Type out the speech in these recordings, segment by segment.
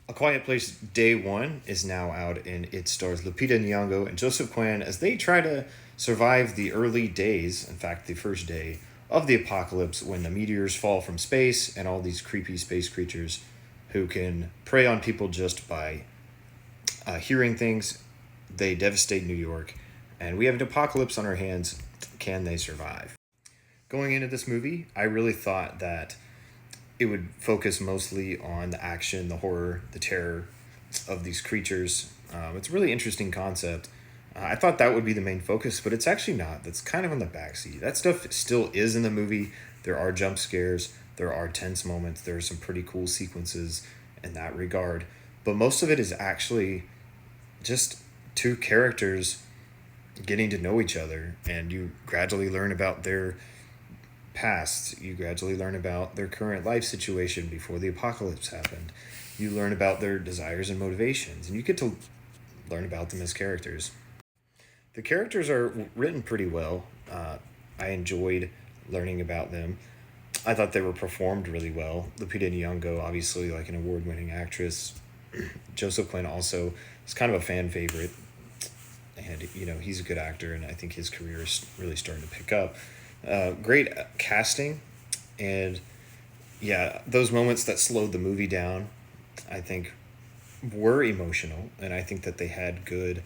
A Quiet Place Day One is now out, and it stars Lupita Nyong'o and Joseph Quinn as they try to survive the early days, in fact, the first day of the apocalypse when the meteors fall from space and all these creepy space creatures who can prey on people just by hearing things. They devastate New York, and we have an apocalypse on our hands. Can they survive? Going into this movie, I really thought that it would focus mostly on the action, the horror, the terror of these creatures. It's a really interesting concept. I thought that would be the main focus, but it's actually not. That's kind of on the backseat. That stuff still is in the movie. There are jump scares, there are tense moments, there are some pretty cool sequences in that regard. But most of it is actually just two characters getting to know each other, and you gradually learn about their past. You gradually learn about their current life situation before the apocalypse happened. You learn about their desires and motivations, and you get to learn about them as characters. The characters are written pretty well. I enjoyed learning about them. I thought they were performed really well. Lupita Nyong'o, obviously, like an award-winning actress. Joseph Quinn also is kind of a fan favorite, and he's a good actor, and I think his career is really starting to pick up. Great casting, and yeah, those moments that slowed the movie down, I think, were emotional, and I think that they had good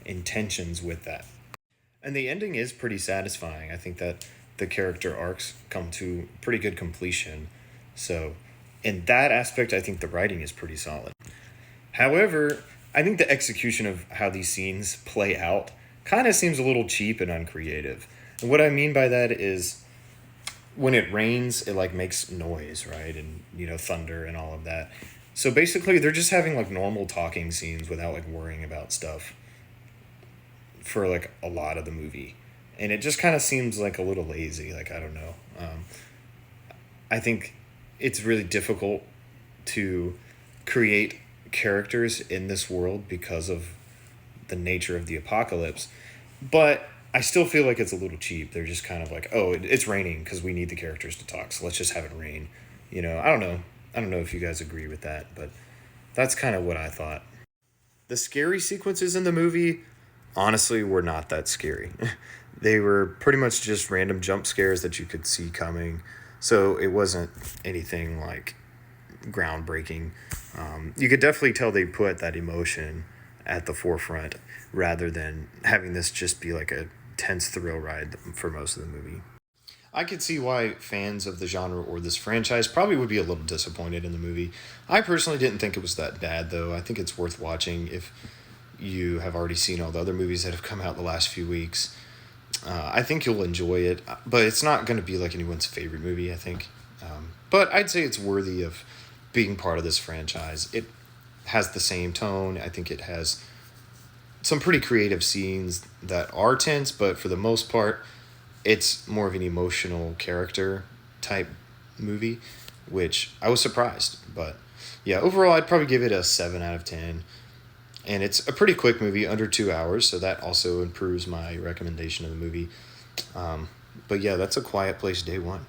intentions with that. And the ending is pretty satisfying. I think that the character arcs come to pretty good completion. So, in that aspect, I think the writing is pretty solid. However, I think the execution of how these scenes play out kind of seems a little cheap and uncreative. And what I mean by that is when it rains, it like makes noise, right? And thunder and all of that. So basically, they're just having like normal talking scenes without like worrying about stuff for like a lot of the movie. And it just kind of seems like a little lazy. Like, I don't know. I think it's really difficult to create characters in this world because of the nature of the apocalypse. But I still feel like it's a little cheap. They're just kind of like, oh, it's raining because we need the characters to talk, so let's just have it rain. I don't know. I don't know if you guys agree with that, but that's kind of what I thought. The scary sequences in the movie, honestly, were not that scary. They were pretty much just random jump scares that you could see coming, so it wasn't anything like groundbreaking. You could definitely tell they put that emotion at the forefront rather than having this just be like a tense thrill ride for most of the movie. I could see why fans of the genre or this franchise probably would be a little disappointed in the movie. I personally didn't think it was that bad, though. I think it's worth watching if you have already seen all the other movies that have come out the last few weeks. I think you'll enjoy it, but it's not going to be like anyone's favorite movie, I think. But I'd say it's worthy of being part of this franchise. It has the same tone. I think it has some pretty creative scenes that are tense, but for the most part, it's more of an emotional character type movie, which I was surprised. But yeah, overall, I'd probably give it a 7 out of 10. And it's a pretty quick movie, under 2 hours, so that also improves my recommendation of the movie. But yeah, that's A Quiet Place Day One.